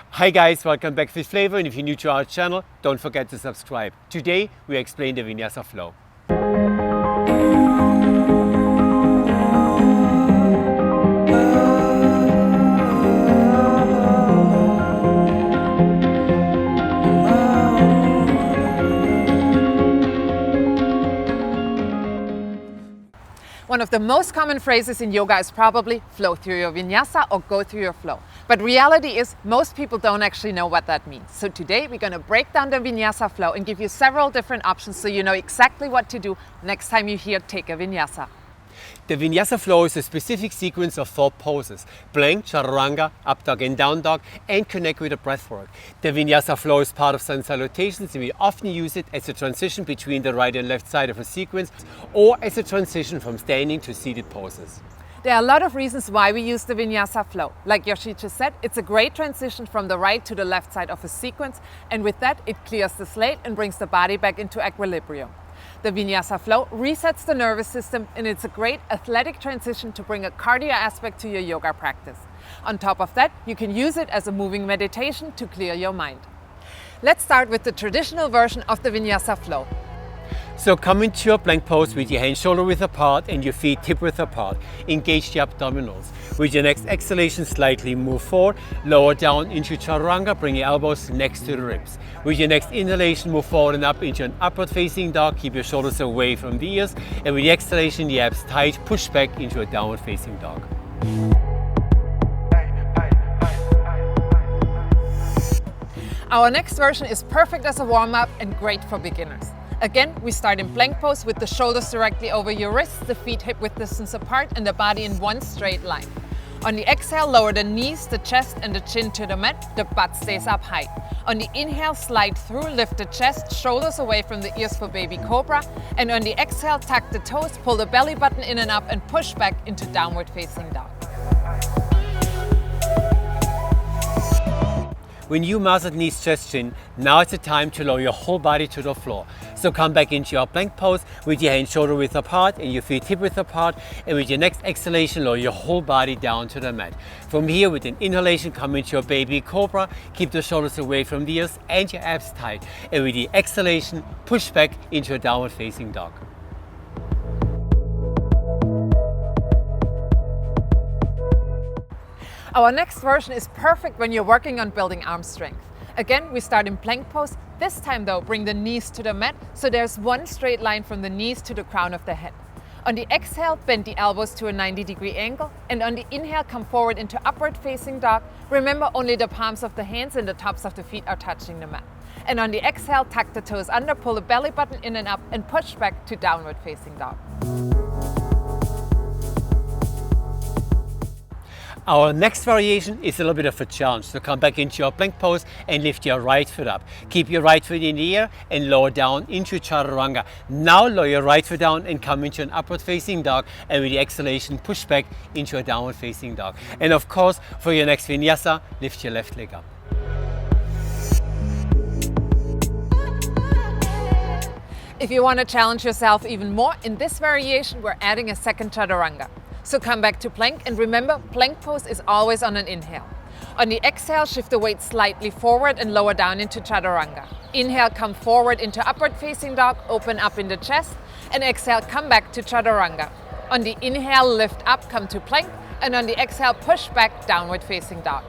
Hi guys, welcome back to Flavor, and if you're new to our channel, don't forget to subscribe. Today we explain the Vinyasa Flow. One of the most common phrases in yoga is probably flow through your vinyasa or go through your flow. But reality is most people don't actually know what that means. So today we're going to break down the vinyasa flow and give you several different options so you know exactly what to do next time you hear take a vinyasa. The Vinyasa Flow is a specific sequence of 4 poses: plank, chaturanga, up dog and down dog, and connect with the breath work. The Vinyasa Flow is part of Sun Salutations, and we often use it as a transition between the right and left side of a sequence, or as a transition from standing to seated poses. There are a lot of reasons why we use the Vinyasa Flow. Like Yoshi just said, it's a great transition from the right to the left side of a sequence, and with that it clears the slate and brings the body back into equilibrium. The Vinyasa Flow resets the nervous system, and it's a great athletic transition to bring a cardio aspect to your yoga practice. On top of that, you can use it as a moving meditation to clear your mind. Let's start with the traditional version of the Vinyasa Flow. So come into your plank pose with your hands shoulder width apart and your feet hip width apart. Engage the abdominals. With your next exhalation, slightly move forward, lower down into Chaturanga, bring your elbows next to the ribs. With your next inhalation, move forward and up into an upward facing dog, keep your shoulders away from the ears, and with the exhalation, the abs tight, push back into a downward facing dog. Our next version is perfect as a warm-up and great for beginners. Again, we start in plank pose with the shoulders directly over your wrists, the feet hip-width distance apart, and the body in one straight line. On the exhale, lower the knees, the chest, and the chin to the mat. The butt stays up high. On the inhale, slide through, lift the chest, shoulders away from the ears for baby cobra. And on the exhale, tuck the toes, pull the belly button in and up, and push back into downward facing dog. When you mastered knees, chest, chin, now it's the time to lower your whole body to the floor. So come back into your plank pose with your hands shoulder width apart and your feet hip width apart, and with your next exhalation, lower your whole body down to the mat. From here, with an inhalation, come into your baby cobra, keep the shoulders away from the ears and your abs tight. And with the exhalation, push back into a downward facing dog. Our next version is perfect when you're working on building arm strength. Again, we start in plank pose. This time though, bring the knees to the mat so there's one straight line from the knees to the crown of the head. On the exhale, bend the elbows to a 90-degree angle, and on the inhale, come forward into upward facing dog. Remember, only the palms of the hands and the tops of the feet are touching the mat. And on the exhale, tuck the toes under, pull the belly button in and up, and push back to downward facing dog. Our next variation is a little bit of a challenge. So come back into your plank pose and lift your right foot up. Keep your right foot in the air and lower down into Chaturanga. Now lower your right foot down and come into an upward facing dog, and with the exhalation, push back into a downward facing dog. And of course, for your next vinyasa, lift your left leg up. If you want to challenge yourself even more, in this variation, we're adding a second Chaturanga. So come back to plank, and remember, plank pose is always on an inhale. On the exhale, shift the weight slightly forward and lower down into Chaturanga. Inhale, come forward into upward facing dog, open up in the chest, and exhale, come back to Chaturanga. On the inhale, lift up, come to plank, and on the exhale, push back, downward facing dog.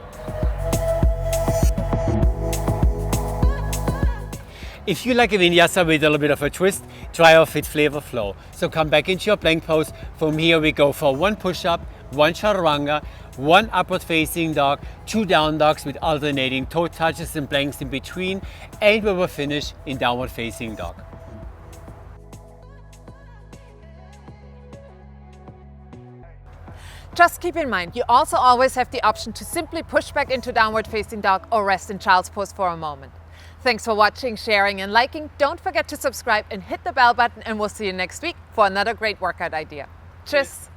If you like a vinyasa with a little bit of a twist, try our Fit Flavor Flow. So come back into your plank pose. From here we go for 1 push-up, 1 chaturanga, 1 upward facing dog, 2 down dogs with alternating toe touches and planks in between, and we will finish in downward facing dog. Just keep in mind, you also always have the option to simply push back into downward facing dog or rest in child's pose for a moment. Thanks for watching, sharing and liking. Don't forget to subscribe and hit the bell button, and we'll see you next week for another great workout idea. Cheers!